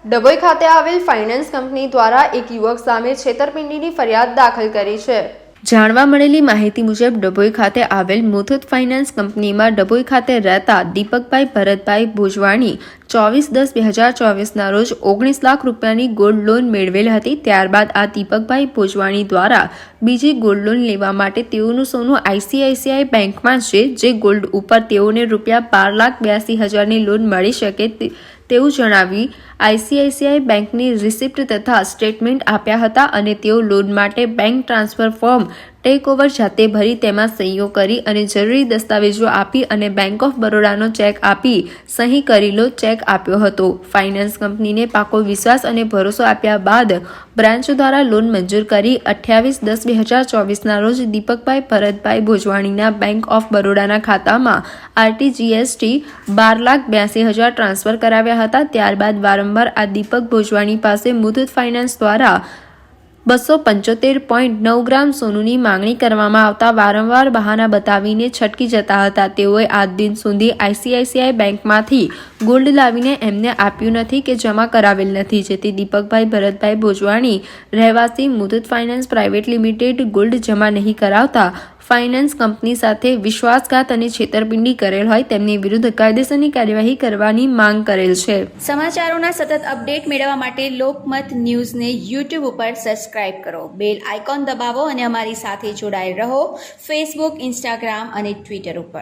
ડભોઈ ખાતે આવેલ finance company દ્વારા એક યુવક સામે છેતરપિંડીની ફરિયાદ દાખલ કરી છે। જાણવા મળેલી માહિતી મુજબ ડભોઈ ખાતે આવેલ મુથુટ ફાઇનાન્સ કંપનીમાં ડભોઈ ખાતે રહેતા દીપકભાઈ ભરતભાઈ ભોજવાણી 24/10/2024ના રોજ 19 લાખ રૂપિયાની ગોલ્ડ લોન મેળવેલ હતી। ત્યારબાદ આ દીપકભાઈ ભોજવાણી દ્વારા બીજી ગોલ્ડ લોન લેવા માટે તેઓનું સોનું ICICI બેંકમાં છે, જે ગોલ્ડ ઉપર તેઓને રૂપિયા 12,82,000ની લોન મળી શકે તેવું જણાવી ICICI બેંકની રિસિપ્ટ તથા સ્ટેટમેન્ટ આપ્યા હતા અને તેઓ લોન માટે bank transfer form take over જાતે ભરી તેમાં સહીઓ કરી અને જરૂરી દસ્તાવેજો આપી અને બેંક ઓફ બરોડાનો ચેક આપી સહી કરેલો ચેક આપ્યો હતો। ફાઇનાન્સ કંપનીને પાકો વિશ્વાસ અને ભરોસો આપ્યા બાદ બ્રાન્ચ દ્વારા લોન મંજૂર કરી 28/10/2024ના રોજ દીપકભાઈ ભરતભાઈ ભોજવાણીના બેંક ઓફ બરોડાના ખાતામાં RTGST 12,82,000 ટ્રાન્સફર કરાવ્યા હતા। ત્યારબાદ વારંવાર આ દીપક ભોજવાણી પાસે મુથુટ ફાઇનાન્સ દ્વારા 275.9 ગ્રામ સોનુની માંગણી કરવામાં આવતા વારંવાર બહાના બતાવીને છટકી જતા હતા। તેઓએ આજ દિન સુધી ICICI બેંકમાંથી ગોલ્ડ લાવીને એમને આપ્યું નથી કે જમા કરાવેલ નથી, જેથી દીપકભાઈ ભરતભાઈ ભોજવાણી રહેવાસી Muthoot finance private limited gold જમા નહીં કરાવતા ફાઇનાન્સ કંપની સાથે વિશ્વાસઘાત અને છેતરપિંડી કરેલ હોય તેમની વિરુદ્ધ કાયદેસરની કાર્યવાહી કરવાની માંગ કરેલ છે। સમાચારોના સતત અપડેટ મેળવવા માટે લોકમત ન્યૂઝને YouTube ઉપર સબસ્ક્રાઇબ કરો, બેલ આઇકોન દબાવો અને અમારી સાથે જોડાયેલ રહો Facebook, Instagram અને Twitter ઉપર।